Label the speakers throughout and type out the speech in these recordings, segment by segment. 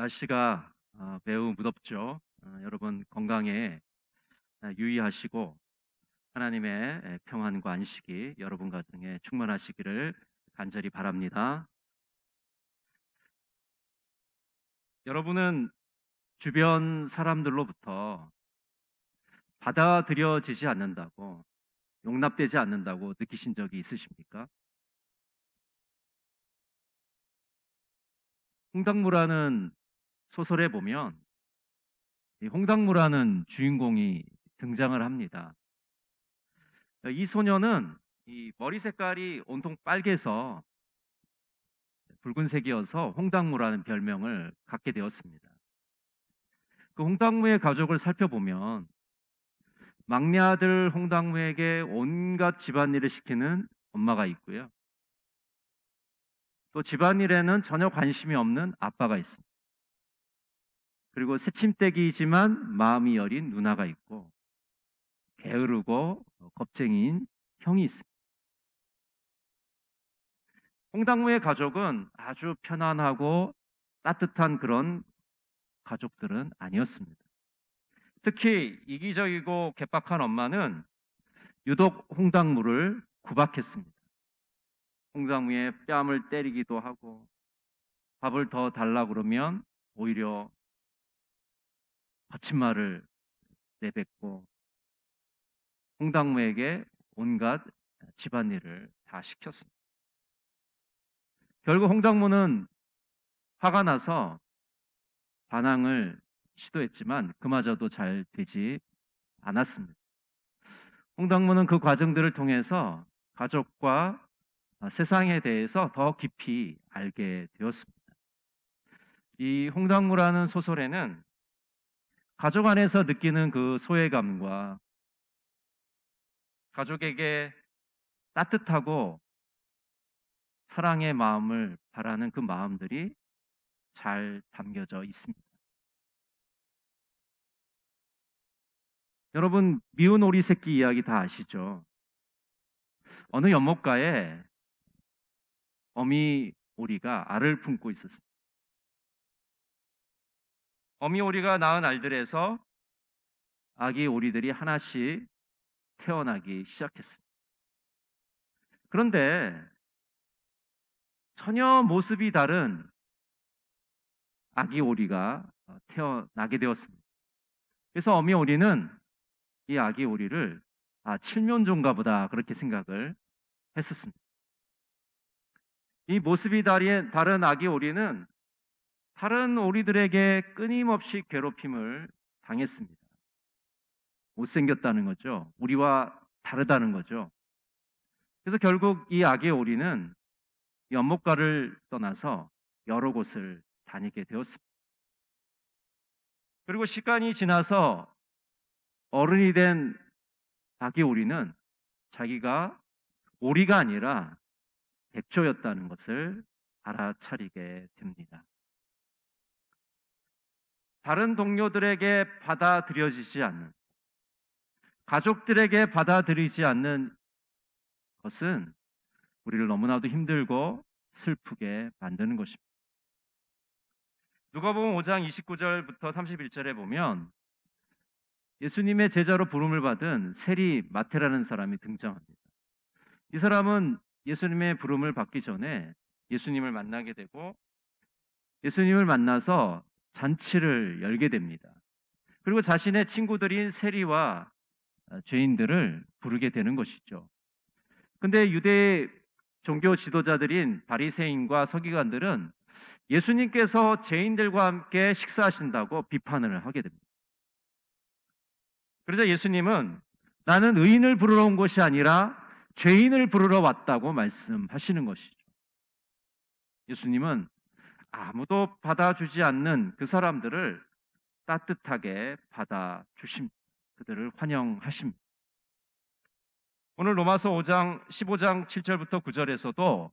Speaker 1: 날씨가 매우 무덥죠. 여러분 건강에 유의하시고 하나님의 평안과 안식이 여러분 가정에 충만하시기를 간절히 바랍니다. 여러분은 주변 사람들로부터 받아들여지지 않는다고, 용납되지 않는다고 느끼신 적이 있으십니까? 홍당무라는 소설에 보면 이 홍당무라는 주인공이 등장을 합니다. 이 소녀는 이 머리 색깔이 온통 빨개서 붉은색이어서 홍당무라는 별명을 갖게 되었습니다. 그 홍당무의 가족을 살펴보면 막내 아들 홍당무에게 온갖 집안일을 시키는 엄마가 있고요. 또 집안일에는 전혀 관심이 없는 아빠가 있습니다. 그리고 새침대기이지만 마음이 여린 누나가 있고 게으르고 겁쟁이인 형이 있습니다. 홍당무의 가족은 아주 편안하고 따뜻한 그런 가족들은 아니었습니다. 특히 이기적이고 개박한 엄마는 유독 홍당무를 구박했습니다. 홍당무의 뺨을 때리기도 하고 밥을 더 달라고 그러면 오히려 거친 말을 내뱉고 홍당무에게 온갖 집안일을 다 시켰습니다. 결국 홍당무는 화가 나서 반항을 시도했지만 그마저도 잘 되지 않았습니다. 홍당무는 그 과정들을 통해서 가족과 세상에 대해서 더 깊이 알게 되었습니다. 이 홍당무라는 소설에는 가족 안에서 느끼는 그 소외감과 가족에게 따뜻하고 사랑의 마음을 바라는 그 마음들이 잘 담겨져 있습니다. 여러분, 미운 오리 새끼 이야기 다 아시죠? 어느 연못가에 어미 오리가 알을 품고 있었습니다. 어미 오리가 낳은 알들에서 아기 오리들이 하나씩 태어나기 시작했습니다. 그런데 전혀 모습이 다른 아기 오리가 태어나게 되었습니다. 그래서 어미 오리는 이 아기 오리를 칠면조인가 보다 그렇게 생각을 했었습니다. 이 모습이 다른 아기 오리는 다른 오리들에게 끊임없이 괴롭힘을 당했습니다. 못생겼다는 거죠. 우리와 다르다는 거죠. 그래서 결국 이 아기 오리는 연못가를 떠나서 여러 곳을 다니게 되었습니다. 그리고 시간이 지나서 어른이 된 아기 오리는 자기가 오리가 아니라 백조였다는 것을 알아차리게 됩니다. 다른 동료들에게 받아들여지지 않는, 가족들에게 받아들이지 않는 것은 우리를 너무나도 힘들고 슬프게 만드는 것입니다. 누가복음 5장 29절부터 31절에 보면 예수님의 제자로 부름을 받은 세리 마태라는 사람이 등장합니다. 이 사람은 예수님의 부름을 받기 전에 예수님을 만나게 되고 예수님을 만나서 잔치를 열게 됩니다. 그리고 자신의 친구들인 세리와 죄인들을 부르게 되는 것이죠. 근데 유대 종교 지도자들인 바리새인과 서기관들은 예수님께서 죄인들과 함께 식사하신다고 비판을 하게 됩니다. 그러자 예수님은 나는 의인을 부르러 온 것이 아니라 죄인을 부르러 왔다고 말씀하시는 것이죠. 예수님은 아무도 받아주지 않는 그 사람들을 따뜻하게 받아주십니다. 그들을 환영하십니다. 오늘 로마서 5장 15장 7절부터 9절에서도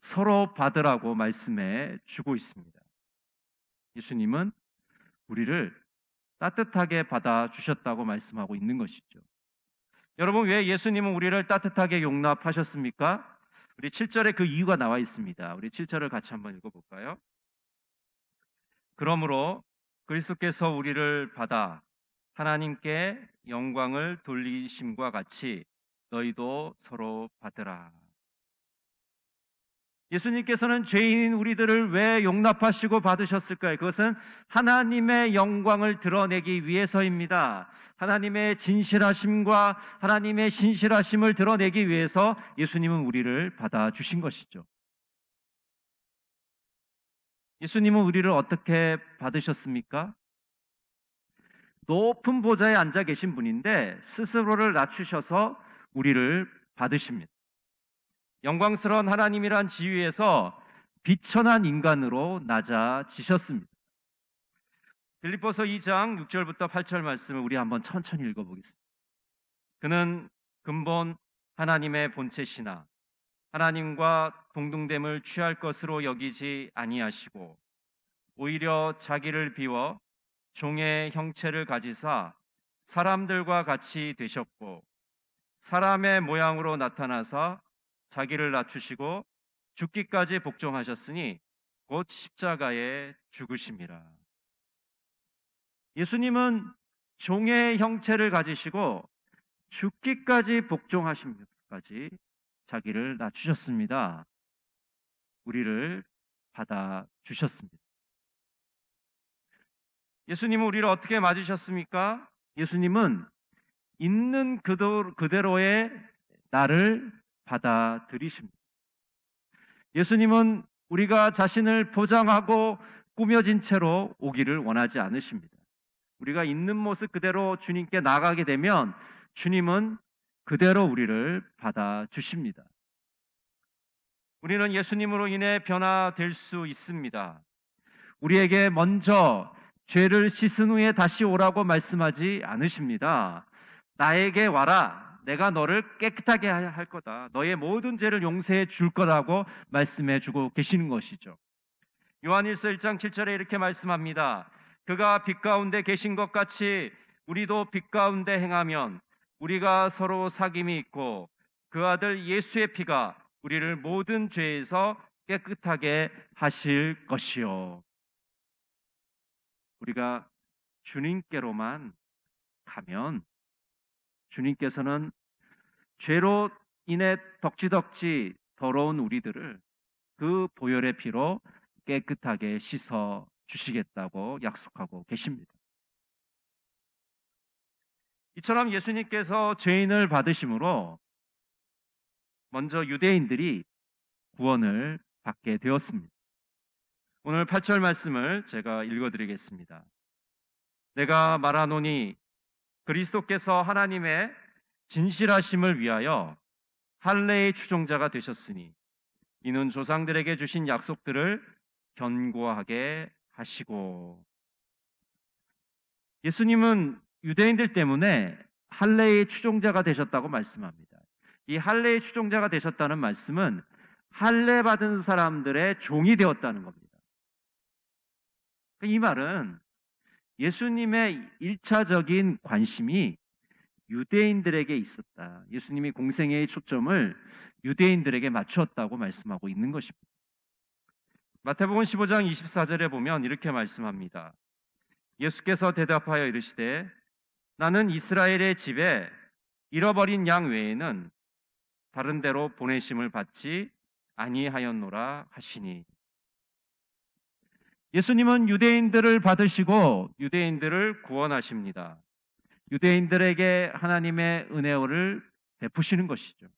Speaker 1: 서로 받으라고 말씀해 주고 있습니다. 예수님은 우리를 따뜻하게 받아주셨다고 말씀하고 있는 것이죠. 여러분, 왜 예수님은 우리를 따뜻하게 용납하셨습니까? 우리 7절에 그 이유가 나와 있습니다. 우리 7절을 같이 한번 읽어볼까요? 그러므로 그리스도께서 우리를 받아 하나님께 영광을 돌리심과 같이 너희도 서로 받으라. 예수님께서는 죄인인 우리들을 왜 용납하시고 받으셨을까요? 그것은 하나님의 영광을 드러내기 위해서입니다. 하나님의 진실하심과 하나님의 신실하심을 드러내기 위해서 예수님은 우리를 받아주신 것이죠. 예수님은 우리를 어떻게 받으셨습니까? 높은 보좌에 앉아 계신 분인데 스스로를 낮추셔서 우리를 받으십니다. 영광스러운 하나님이란 지위에서 비천한 인간으로 낮아지셨습니다. 빌립보서 2장 6절부터 8절 말씀을 우리 한번 천천히 읽어보겠습니다. 그는 근본 하나님의 본체시나 하나님과 동등됨을 취할 것으로 여기지 아니하시고 오히려 자기를 비워 종의 형체를 가지사 사람들과 같이 되셨고 사람의 모양으로 나타나사 자기를 낮추시고 죽기까지 복종하셨으니 곧 십자가에 죽으심이라. 예수님은 종의 형체를 가지시고 죽기까지 복종하심까지 자기를 낮추셨습니다. 우리를 받아 주셨습니다. 예수님은 우리를 어떻게 맞으셨습니까? 예수님은 있는 그대로의 나를 받아들이십니다. 예수님은 우리가 자신을 포장하고 꾸며진 채로 오기를 원하지 않으십니다. 우리가 있는 모습 그대로 주님께 나가게 되면 주님은 그대로 우리를 받아주십니다. 우리는 예수님으로 인해 변화될 수 있습니다. 우리에게 먼저 죄를 씻은 후에 다시 오라고 말씀하지 않으십니다. 나에게 와라. 내가 너를 깨끗하게 할 거다. 너의 모든 죄를 용서해 줄 거라고 말씀해 주고 계시는 것이죠. 요한일서 1장 7절에 이렇게 말씀합니다. 그가 빛 가운데 계신 것 같이 우리도 빛 가운데 행하면 우리가 서로 사귐이 있고 그 아들 예수의 피가 우리를 모든 죄에서 깨끗하게 하실 것이요. 우리가 주님께로만 가면 주님께서는 죄로 인해 덕지덕지 더러운 우리들을 그 보혈의 피로 깨끗하게 씻어 주시겠다고 약속하고 계십니다. 이처럼 예수님께서 죄인을 받으심으로 먼저 유대인들이 구원을 받게 되었습니다. 오늘 8절 말씀을 제가 읽어드리겠습니다. 내가 말하노니 그리스도께서 하나님의 진실하심을 위하여 할례의 추종자가 되셨으니 이는 조상들에게 주신 약속들을 견고하게 하시고. 예수님은 유대인들 때문에 할례의 추종자가 되셨다고 말씀합니다. 이 할례의 추종자가 되셨다는 말씀은 할례 받은 사람들의 종이 되었다는 겁니다. 이 말은 예수님의 1차적인 관심이 유대인들에게 있었다. 예수님이 공생애의 초점을 유대인들에게 맞추었다고 말씀하고 있는 것입니다. 마태복음 15장 24절에 보면 이렇게 말씀합니다. 예수께서 대답하여 이르시되 나는 이스라엘의 집에 잃어버린 양 외에는 다른 데로 보내심을 받지 아니하였노라 하시니. 예수님은 유대인들을 받으시고 유대인들을 구원하십니다. 유대인들에게 하나님의 은혜를 베푸시는 것이죠.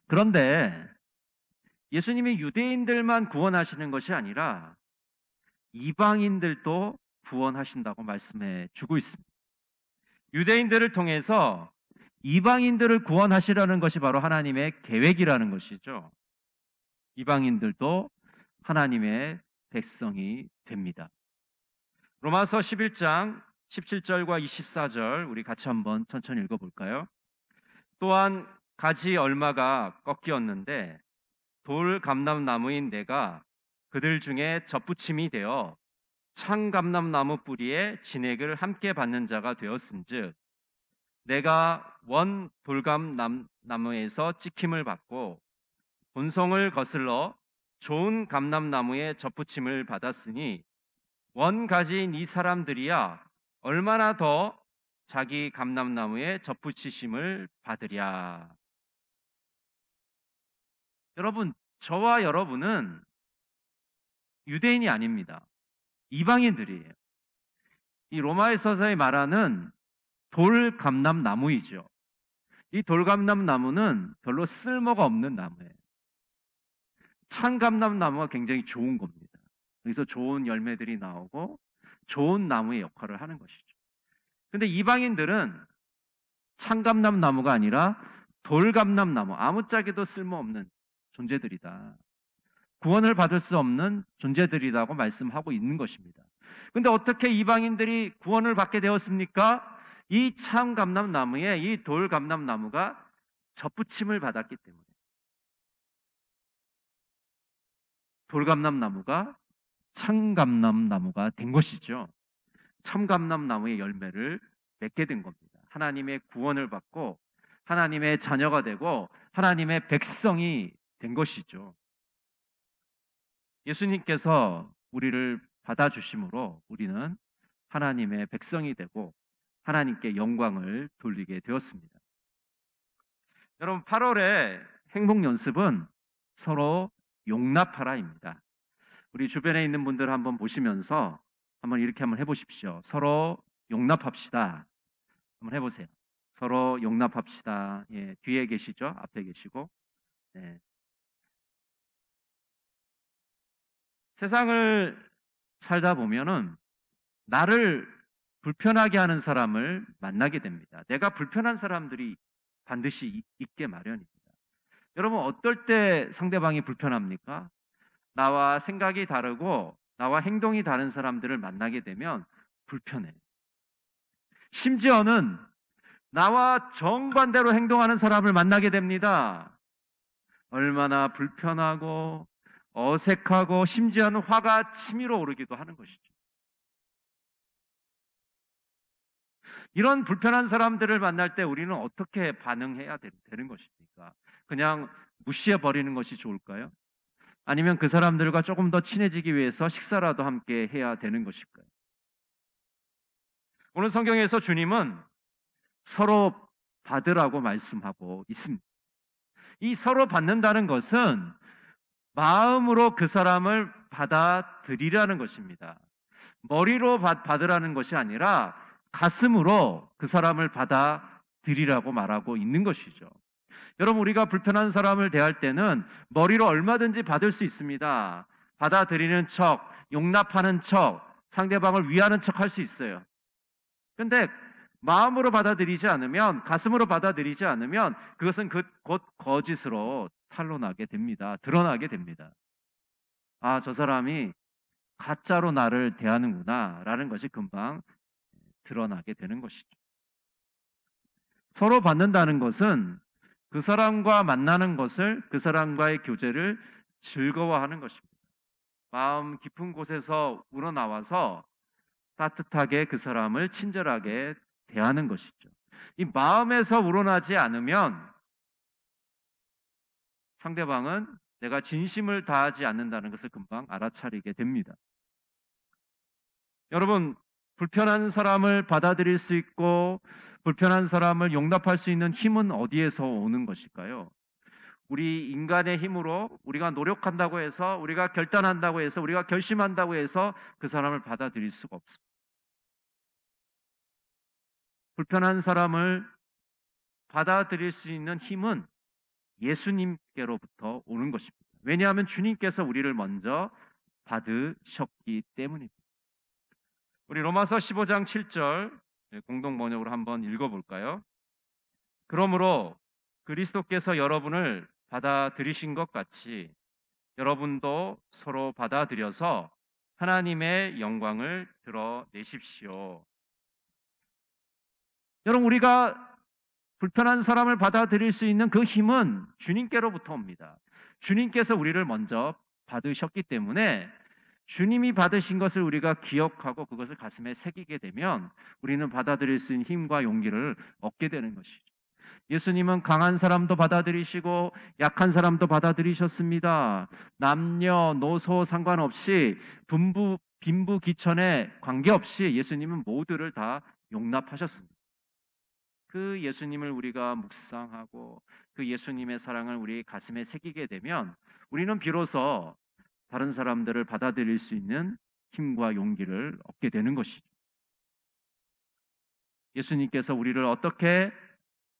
Speaker 1: 그런데 예수님이 유대인들만 구원하시는 것이 아니라 이방인들도 구원하신다고 말씀해 주고 있습니다. 유대인들을 통해서 이방인들을 구원하시려는 것이 바로 하나님의 계획이라는 것이죠. 이방인들도 하나님의 백성이 됩니다. 로마서 11장 17절과 24절 우리 같이 한번 천천히 읽어볼까요? 또한 가지 얼마가 꺾이었는데 돌 감람나무인 내가 그들 중에 젖붙임이 되어 창 감람나무 뿌리에 진액을 함께 받는 자가 되었은즉 내가 원 돌감나무에서 찍힘을 받고 본성을 거슬러 좋은 감람나무의 젖붙임을 받았으니 원가지인 이 사람들이야 얼마나 더 자기 감람나무에 접붙이심을 받으랴. 여러분, 저와 여러분은 유대인이 아닙니다. 이방인들이에요. 이 로마에서의 말하는 돌감람나무이죠. 이 돌감람나무는 별로 쓸모가 없는 나무예요. 참감람나무가 굉장히 좋은 겁니다. 여기서 좋은 열매들이 나오고 좋은 나무의 역할을 하는 것이죠. 근데 이방인들은 참감람나무가 아니라 돌감람나무, 아무짝에도 쓸모없는 존재들이다. 구원을 받을 수 없는 존재들이라고 말씀하고 있는 것입니다. 근데 어떻게 이방인들이 구원을 받게 되었습니까? 이 참감람나무에 이 돌감람나무가 접붙임을 받았기 때문에. 돌감람나무가 참감람나무가 된 것이죠. 참감람나무의 열매를 맺게 된 겁니다. 하나님의 구원을 받고 하나님의 자녀가 되고 하나님의 백성이 된 것이죠. 예수님께서 우리를 받아주심으로 우리는 하나님의 백성이 되고 하나님께 영광을 돌리게 되었습니다. 여러분, 8월의 행복 연습은 서로 용납하라입니다. 우리 주변에 있는 분들 한번 보시면서 이렇게 한번 해보십시오. 서로 용납합시다. 한번 해보세요. 서로 용납합시다. 예, 뒤에 계시죠? 앞에 계시고. 네. 세상을 살다 보면은 나를 불편하게 하는 사람을 만나게 됩니다. 내가 불편한 사람들이 반드시 있게 마련입니다. 여러분, 어떨 때 상대방이 불편합니까? 나와 생각이 다르고 나와 행동이 다른 사람들을 만나게 되면 불편해. 심지어는 나와 정반대로 행동하는 사람을 만나게 됩니다. 얼마나 불편하고 어색하고 심지어는 화가 치밀어 오르기도 하는 것이죠. 이런 불편한 사람들을 만날 때 우리는 어떻게 반응해야 되는 것입니까? 그냥 무시해 버리는 것이 좋을까요? 아니면 그 사람들과 조금 더 친해지기 위해서 식사라도 함께 해야 되는 것일까요? 오늘 성경에서 주님은 서로 받으라고 말씀하고 있습니다. 이 서로 받는다는 것은 마음으로 그 사람을 받아들이라는 것입니다. 머리로 받으라는 것이 아니라 가슴으로 그 사람을 받아들이라고 말하고 있는 것이죠. 여러분, 우리가 불편한 사람을 대할 때는 머리로 얼마든지 받을 수 있습니다. 받아들이는 척, 용납하는 척, 상대방을 위하는 척 할 수 있어요. 근데 마음으로 받아들이지 않으면, 가슴으로 받아들이지 않으면 그것은 곧 거짓으로 탄로나게 됩니다. 드러나게 됩니다. 아, 저 사람이 가짜로 나를 대하는구나 라는 것이 금방 드러나게 되는 것이죠. 서로 받는다는 것은 그 사람과 만나는 것을, 그 사람과의 교제를 즐거워하는 것입니다. 마음 깊은 곳에서 우러나와서 따뜻하게 그 사람을 친절하게 대하는 것이죠. 이 마음에서 우러나지 않으면 상대방은 내가 진심을 다하지 않는다는 것을 금방 알아차리게 됩니다. 여러분, 불편한 사람을 받아들일 수 있고 불편한 사람을 용납할 수 있는 힘은 어디에서 오는 것일까요? 우리 인간의 힘으로 우리가 노력한다고 해서, 우리가 결단한다고 해서, 우리가 결심한다고 해서 그 사람을 받아들일 수가 없습니다. 불편한 사람을 받아들일 수 있는 힘은 예수님께로부터 오는 것입니다. 왜냐하면 주님께서 우리를 먼저 받으셨기 때문입니다. 우리 로마서 15장 7절 공동 번역으로 한번 읽어볼까요? 그러므로 그리스도께서 여러분을 받아들이신 것 같이 여러분도 서로 받아들여서 하나님의 영광을 드러내십시오. 여러분, 우리가 불편한 사람을 받아들일 수 있는 그 힘은 주님께로부터 옵니다. 주님께서 우리를 먼저 받으셨기 때문에 주님이 받으신 것을 우리가 기억하고 그것을 가슴에 새기게 되면 우리는 받아들일 수 있는 힘과 용기를 얻게 되는 것이죠. 예수님은 강한 사람도 받아들이시고 약한 사람도 받아들이셨습니다. 남녀노소 상관없이 빈부귀천에 관계없이 예수님은 모두를 다 용납하셨습니다. 그 예수님을 우리가 묵상하고 그 예수님의 사랑을 우리 가슴에 새기게 되면 우리는 비로소 다른 사람들을 받아들일 수 있는 힘과 용기를 얻게 되는 것이죠. 예수님께서 우리를 어떻게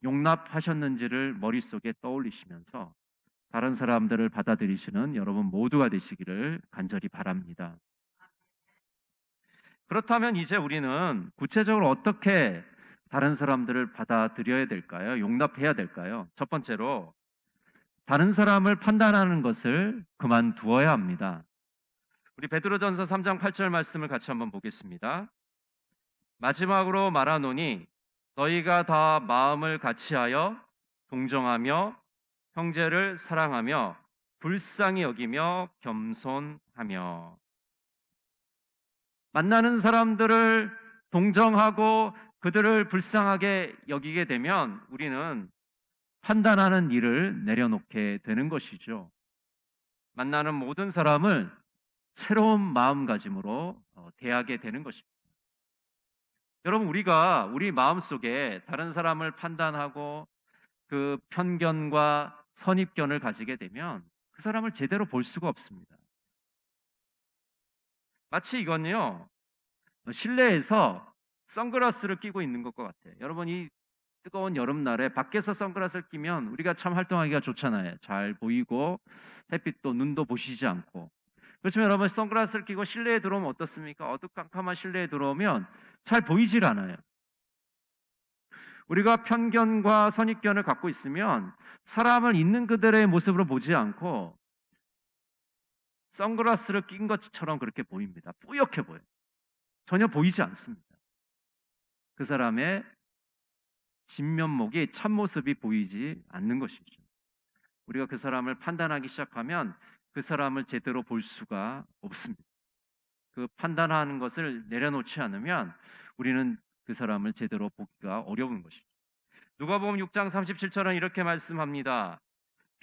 Speaker 1: 용납하셨는지를 머릿속에 떠올리시면서 다른 사람들을 받아들이시는 여러분 모두가 되시기를 간절히 바랍니다. 그렇다면 이제 우리는 구체적으로 어떻게 다른 사람들을 받아들여야 될까요? 용납해야 될까요? 첫 번째로 다른 사람을 판단하는 것을 그만두어야 합니다. 우리 베드로전서 3장 8절 말씀을 같이 한번 보겠습니다. 마지막으로 말하노니 너희가 다 마음을 같이하여 동정하며 형제를 사랑하며 불쌍히 여기며 겸손하며. 만나는 사람들을 동정하고 그들을 불쌍하게 여기게 되면 우리는 판단하는 일을 내려놓게 되는 것이죠. 만나는 모든 사람을 새로운 마음가짐으로 대하게 되는 것입니다. 여러분, 우리가 우리 마음속에 다른 사람을 판단하고 그 편견과 선입견을 가지게 되면 그 사람을 제대로 볼 수가 없습니다. 마치 이건요, 실내에서 선글라스를 끼고 있는 것과 같아요. 여러분, 이 뜨거운 여름날에 밖에서 선글라스를 끼면 우리가 참 활동하기가 좋잖아요. 잘 보이고 햇빛도 눈도 보시지 않고. 그렇지만 여러분, 선글라스를 끼고 실내에 들어오면 어떻습니까? 어두컴컴한 실내에 들어오면 잘 보이질 않아요. 우리가 편견과 선입견을 갖고 있으면 사람을 있는 그들의 모습으로 보지 않고 선글라스를 낀 것처럼 그렇게 보입니다. 뿌옇게 보여요. 전혀 보이지 않습니다. 그 사람의 진면목이 참모습이 보이지 않는 것이죠. 우리가 그 사람을 판단하기 시작하면 그 사람을 제대로 볼 수가 없습니다. 그 판단하는 것을 내려놓지 않으면 우리는 그 사람을 제대로 보기가 어려운 것이죠. 누가복음 6장 37절은 이렇게 말씀합니다.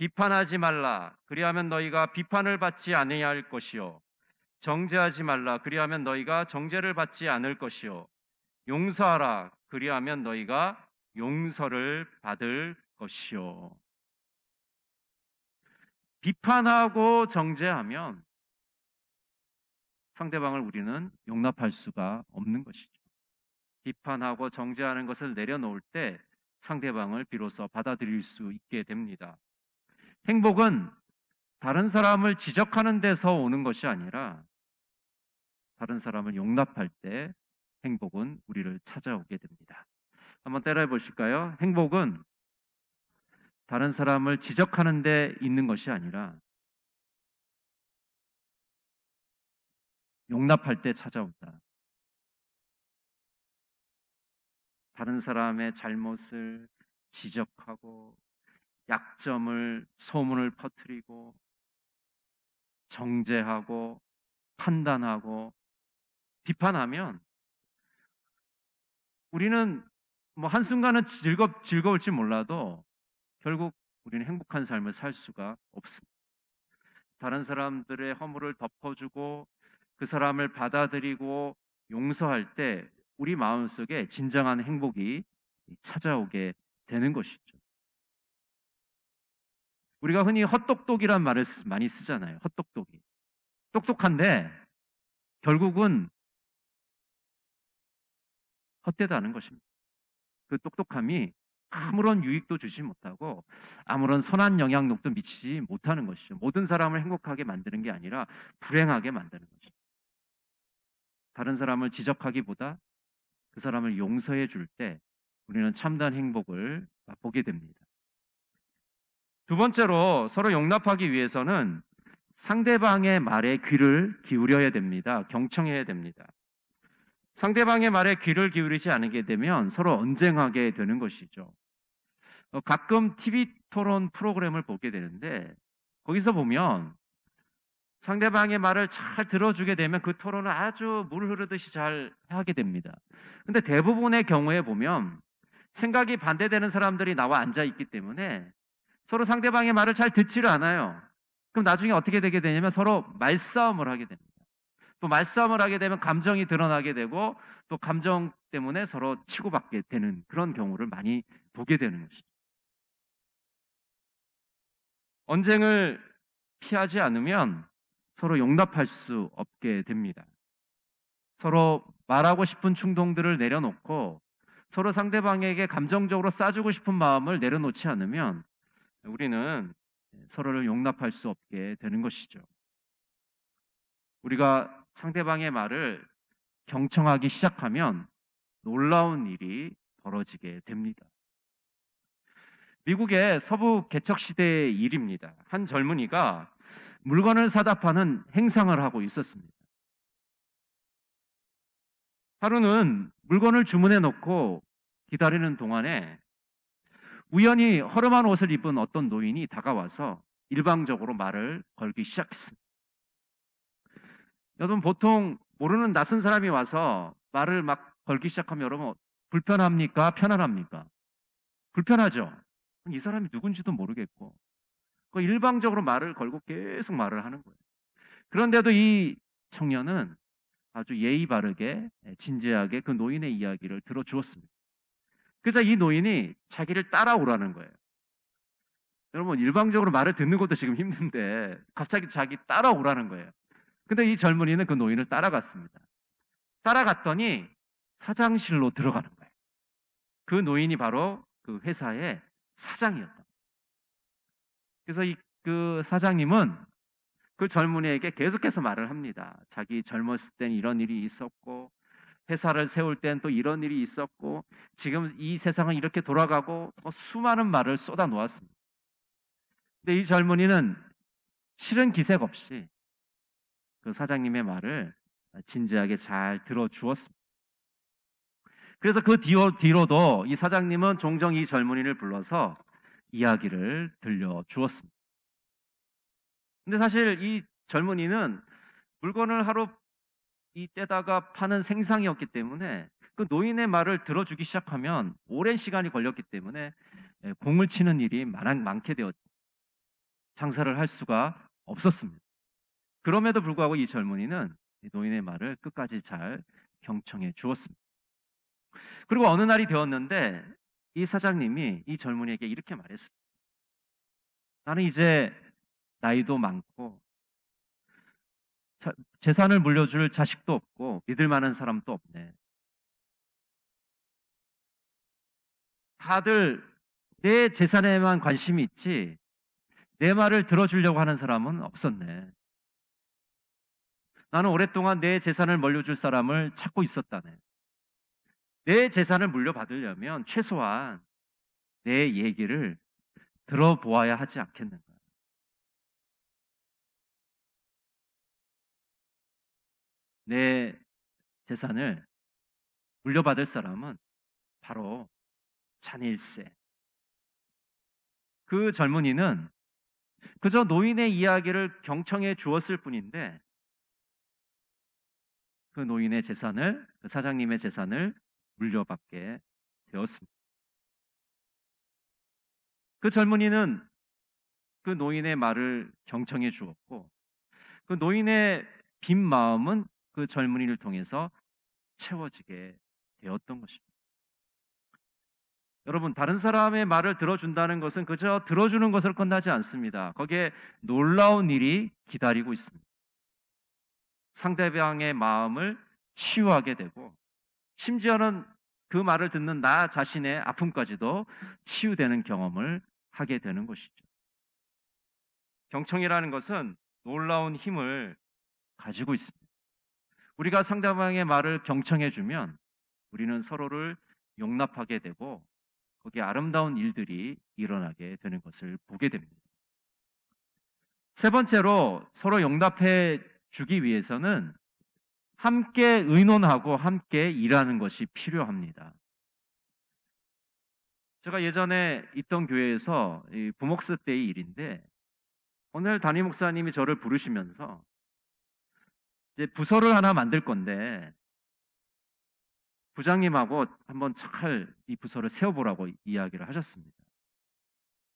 Speaker 1: 비판하지 말라. 그리하면 너희가 비판을 받지 아니할 것이요. 정죄하지 말라. 그리하면 너희가 정죄를 받지 않을 것이요. 용서하라. 그리하면 너희가 용서를 받을 것이요. 비판하고 정죄하면 상대방을 우리는 용납할 수가 없는 것이죠. 비판하고 정죄하는 것을 내려놓을 때 상대방을 비로소 받아들일 수 있게 됩니다. 행복은 다른 사람을 지적하는 데서 오는 것이 아니라 다른 사람을 용납할 때 행복은 우리를 찾아오게 됩니다. 한번 따라해 보실까요? 행복은 다른 사람을 지적하는 데 있는 것이 아니라 용납할 때 찾아온다. 다른 사람의 잘못을 지적하고 약점을 소문을 퍼뜨리고 정죄하고 판단하고 비판하면 우리는 뭐 한순간은 즐거울지 몰라도 결국 우리는 행복한 삶을 살 수가 없습니다. 다른 사람들의 허물을 덮어주고 그 사람을 받아들이고 용서할 때 우리 마음속에 진정한 행복이 찾아오게 되는 것이죠. 우리가 흔히 헛똑똑이란 말을 많이 쓰잖아요. 헛똑똑이. 똑똑한데 결국은 헛되다는 것입니다. 그 똑똑함이 아무런 유익도 주지 못하고 아무런 선한 영향력도 미치지 못하는 것이죠. 모든 사람을 행복하게 만드는 게 아니라 불행하게 만드는 것이죠. 다른 사람을 지적하기보다 그 사람을 용서해 줄 때 우리는 참된 행복을 맛보게 됩니다. 두 번째로 서로 용납하기 위해서는 상대방의 말에 귀를 기울여야 됩니다. 경청해야 됩니다. 상대방의 말에 귀를 기울이지 않게 되면 서로 언쟁하게 되는 것이죠. 가끔 TV 토론 프로그램을 보게 되는데 거기서 보면 상대방의 말을 잘 들어주게 되면 그 토론을 아주 물 흐르듯이 잘 하게 됩니다. 근데 대부분의 경우에 보면 생각이 반대되는 사람들이 나와 앉아 있기 때문에 서로 상대방의 말을 잘 듣지를 않아요. 그럼 나중에 어떻게 되게 되냐면 서로 말싸움을 하게 됩니다. 또 말싸움을 하게 되면 감정이 드러나게 되고 또 감정 때문에 서로 치고받게 되는 그런 경우를 많이 보게 되는 것이죠. 언쟁을 피하지 않으면 서로 용납할 수 없게 됩니다. 서로 말하고 싶은 충동들을 내려놓고 서로 상대방에게 감정적으로 싸주고 싶은 마음을 내려놓지 않으면 우리는 서로를 용납할 수 없게 되는 것이죠. 우리가 상대방의 말을 경청하기 시작하면 놀라운 일이 벌어지게 됩니다. 미국의 서부 개척 시대의 일입니다. 한 젊은이가 물건을 사다 파는 행상을 하고 있었습니다. 하루는 물건을 주문해 놓고 기다리는 동안에 우연히 허름한 옷을 입은 어떤 노인이 다가와서 일방적으로 말을 걸기 시작했습니다. 여러분, 보통 모르는 낯선 사람이 와서 말을 막 걸기 시작하면 여러분 불편합니까? 편안합니까? 불편하죠. 이 사람이 누군지도 모르겠고 그 일방적으로 말을 걸고 계속 말을 하는 거예요. 그런데도 이 청년은 아주 예의 바르게 진지하게 그 노인의 이야기를 들어주었습니다. 그래서 이 노인이 자기를 따라오라는 거예요. 여러분, 일방적으로 말을 듣는 것도 지금 힘든데 갑자기 자기 따라오라는 거예요. 근데 이 젊은이는 그 노인을 따라갔습니다. 따라갔더니 사장실로 들어가는 거예요. 그 노인이 바로 그 회사의 사장이었다. 그래서 그 사장님은 그 젊은이에게 계속해서 말을 합니다. 자기 젊었을 땐 이런 일이 있었고 회사를 세울 땐 또 이런 일이 있었고 지금 이 세상은 이렇게 돌아가고 수많은 말을 쏟아 놓았습니다. 근데 이 젊은이는 싫은 기색 없이 그 사장님의 말을 진지하게 잘 들어주었습니다. 그래서 그 뒤로도 이 사장님은 종종 이 젊은이를 불러서 이야기를 들려주었습니다. 근데 사실 이 젊은이는 물건을 하루 이때다가 파는 생상이었기 때문에 그 노인의 말을 들어주기 시작하면 오랜 시간이 걸렸기 때문에 공을 치는 일이 많게 되었죠. 장사를 할 수가 없었습니다. 그럼에도 불구하고 이 젊은이는 이 노인의 말을 끝까지 잘 경청해 주었습니다. 그리고 어느 날이 되었는데 이 사장님이 이 젊은이에게 이렇게 말했습니다. 나는 이제 나이도 많고 재산을 물려줄 자식도 없고 믿을 만한 사람도 없네. 다들 내 재산에만 관심이 있지 내 말을 들어주려고 하는 사람은 없었네. 나는 오랫동안 내 재산을 물려줄 사람을 찾고 있었다네. 내 재산을 물려받으려면 최소한 내 얘기를 들어보아야 하지 않겠는가. 내 재산을 물려받을 사람은 바로 자네일세. 그 젊은이는 그저 노인의 이야기를 경청해 주었을 뿐인데 그 노인의 재산을, 그 사장님의 재산을 물려받게 되었습니다. 그 젊은이는 그 노인의 말을 경청해 주었고 그 노인의 빈 마음은 그 젊은이를 통해서 채워지게 되었던 것입니다. 여러분, 다른 사람의 말을 들어준다는 것은 그저 들어주는 것으로 끝나지 않습니다. 거기에 놀라운 일이 기다리고 있습니다. 상대방의 마음을 치유하게 되고 심지어는 그 말을 듣는 나 자신의 아픔까지도 치유되는 경험을 하게 되는 것이죠. 경청이라는 것은 놀라운 힘을 가지고 있습니다. 우리가 상대방의 말을 경청해주면 우리는 서로를 용납하게 되고 거기에 아름다운 일들이 일어나게 되는 것을 보게 됩니다. 세 번째로 서로 용납해 주기 위해서는 함께 의논하고 함께 일하는 것이 필요합니다. 제가 예전에 있던 교회에서 부목사 때의 일인데 오늘 담임 목사님이 저를 부르시면서 이제 부서를 하나 만들 건데 부장님하고 한번 잘 이 부서를 세워보라고 이야기를 하셨습니다.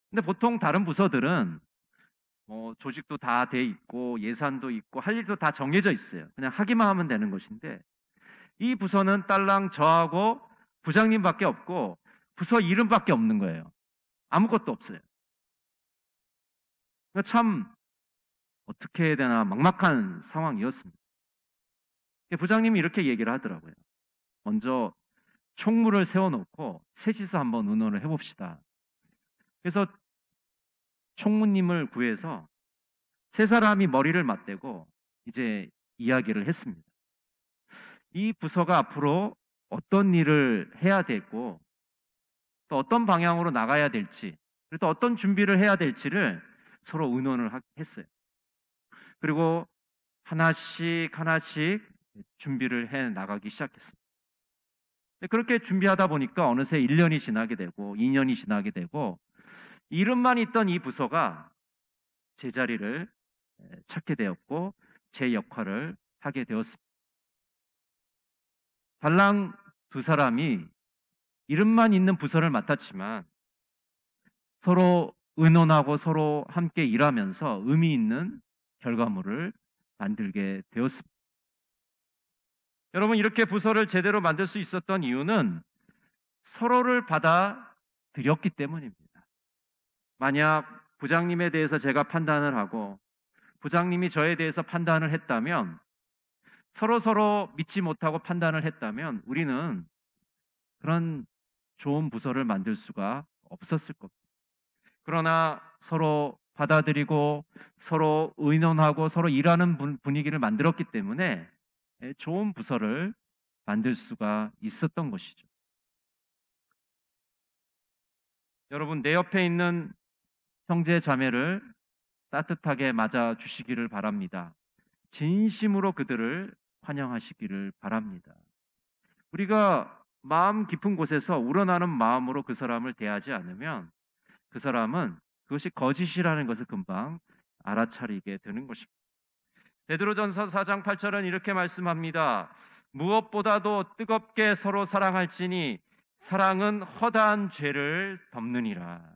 Speaker 1: 근데 보통 다른 부서들은 뭐 조직도 다 돼 있고 예산도 있고 할 일도 다 정해져 있어요. 그냥 하기만 하면 되는 것인데 이 부서는 딸랑 저하고 부장님밖에 없고 부서 이름밖에 없는 거예요. 아무것도 없어요. 그러니까 참 어떻게 해야 되나 막막한 상황이었습니다. 부장님이 이렇게 얘기를 하더라고요. 먼저 총무를 세워놓고 셋이서 한번 의논을 해봅시다. 그래서 총무님을 구해서 세 사람이 머리를 맞대고 이제 이야기를 했습니다. 이 부서가 앞으로 어떤 일을 해야 되고 또 어떤 방향으로 나가야 될지 그리고 또 어떤 준비를 해야 될지를 서로 의논을 했어요. 그리고 하나씩 하나씩 준비를 해 나가기 시작했습니다. 그렇게 준비하다 보니까 어느새 1년이 지나게 되고 2년이 지나게 되고 이름만 있던 이 부서가 제자리를 찾게 되었고 제 역할을 하게 되었습니다. 달랑 두 사람이 이름만 있는 부서를 맡았지만 서로 의논하고 서로 함께 일하면서 의미 있는 결과물을 만들게 되었습니다. 여러분, 이렇게 부서를 제대로 만들 수 있었던 이유는 서로를 받아들였기 때문입니다. 만약 부장님에 대해서 제가 판단을 하고 부장님이 저에 대해서 판단을 했다면 서로 믿지 못하고 판단을 했다면 우리는 그런 좋은 부서를 만들 수가 없었을 겁니다. 그러나 서로 받아들이고 서로 의논하고 서로 일하는 분위기를 만들었기 때문에 좋은 부서를 만들 수가 있었던 것이죠. 여러분, 내 옆에 있는 형제 자매를 따뜻하게 맞아 주시기를 바랍니다. 진심으로 그들을 환영하시기를 바랍니다. 우리가 마음 깊은 곳에서 우러나는 마음으로 그 사람을 대하지 않으면 그 사람은 그것이 거짓이라는 것을 금방 알아차리게 되는 것입니다. 베드로전서 4장 8절은 이렇게 말씀합니다. 무엇보다도 뜨겁게 서로 사랑할지니 사랑은 허다한 죄를 덮느니라.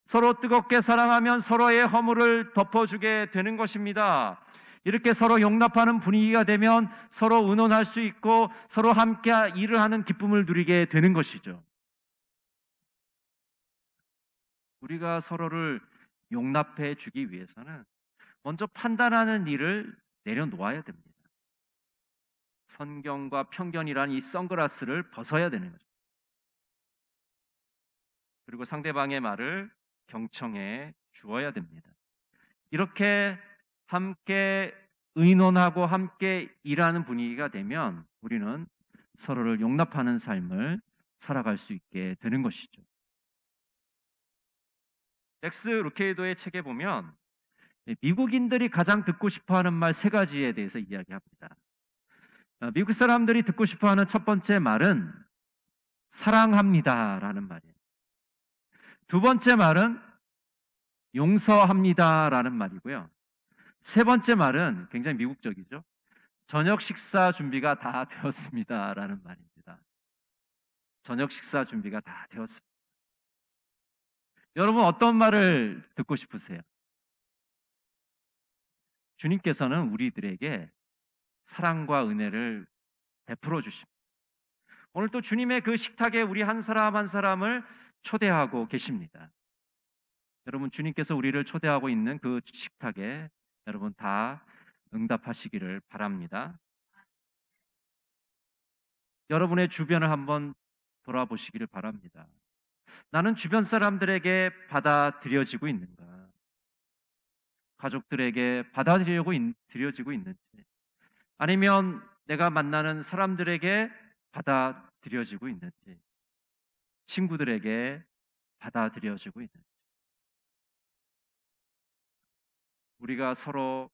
Speaker 1: 서로 뜨겁게 사랑하면 서로의 허물을 덮어주게 되는 것입니다. 이렇게 서로 용납하는 분위기가 되면 서로 의논할 수 있고 서로 함께 일을 하는 기쁨을 누리게 되는 것이죠. 우리가 서로를 용납해 주기 위해서는 먼저 판단하는 일을 내려놓아야 됩니다. 선경과 편견이라는 이 선글라스를 벗어야 되는 거죠. 그리고 상대방의 말을 경청해 주어야 됩니다. 이렇게 함께 의논하고 함께 일하는 분위기가 되면 우리는 서로를 용납하는 삶을 살아갈 수 있게 되는 것이죠. 렉스 루케이도의 책에 보면 미국인들이 가장 듣고 싶어하는 말 세 가지에 대해서 이야기합니다. 미국 사람들이 듣고 싶어하는 첫 번째 말은 사랑합니다라는 말이에요. 두 번째 말은 용서합니다라는 말이고요. 세 번째 말은 굉장히 미국적이죠. 저녁 식사 준비가 다 되었습니다라는 말입니다. 저녁 식사 준비가 다 되었습니다. 여러분 어떤 말을 듣고 싶으세요? 주님께서는 우리들에게 사랑과 은혜를 베풀어 주십니다. 오늘 또 주님의 그 식탁에 우리 한 사람 한 사람을 초대하고 계십니다. 여러분 주님께서 우리를 초대하고 있는 그 식탁에 여러분 다 응답하시기를 바랍니다. 여러분의 주변을 한번 돌아보시기를 바랍니다. 나는 주변 사람들에게 받아들여지고 있는가? 가족들에게 드려지고 있는지 아니면 내가 만나는 사람들에게 받아들여지고 있는지 친구들에게 받아들여지고 있는지 우리가 서로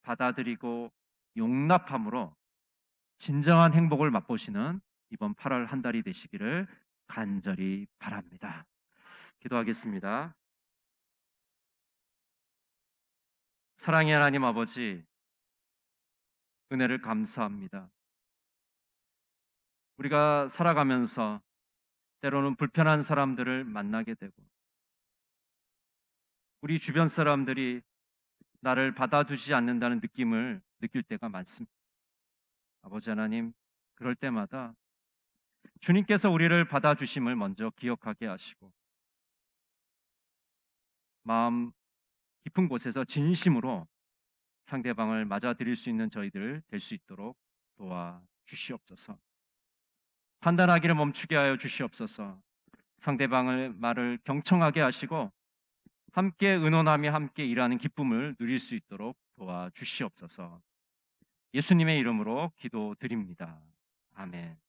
Speaker 1: 받아들이고 용납함으로 진정한 행복을 맛보시는 이번 8월 한 달이 되시기를 간절히 바랍니다. 기도하겠습니다. 사랑의 하나님 아버지, 은혜를 감사합니다. 우리가 살아가면서 때로는 불편한 사람들을 만나게 되고 우리 주변 사람들이 나를 받아주지 않는다는 느낌을 느낄 때가 많습니다. 아버지 하나님, 그럴 때마다 주님께서 우리를 받아주심을 먼저 기억하게 하시고 마음 깊은 곳에서 진심으로 상대방을 맞아들일 수 있는 저희들 될 수 있도록 도와주시옵소서. 판단하기를 멈추게 하여 주시옵소서. 상대방을 말을 경청하게 하시고 함께 의논하며 함께 일하는 기쁨을 누릴 수 있도록 도와주시옵소서. 예수님의 이름으로 기도드립니다. 아멘.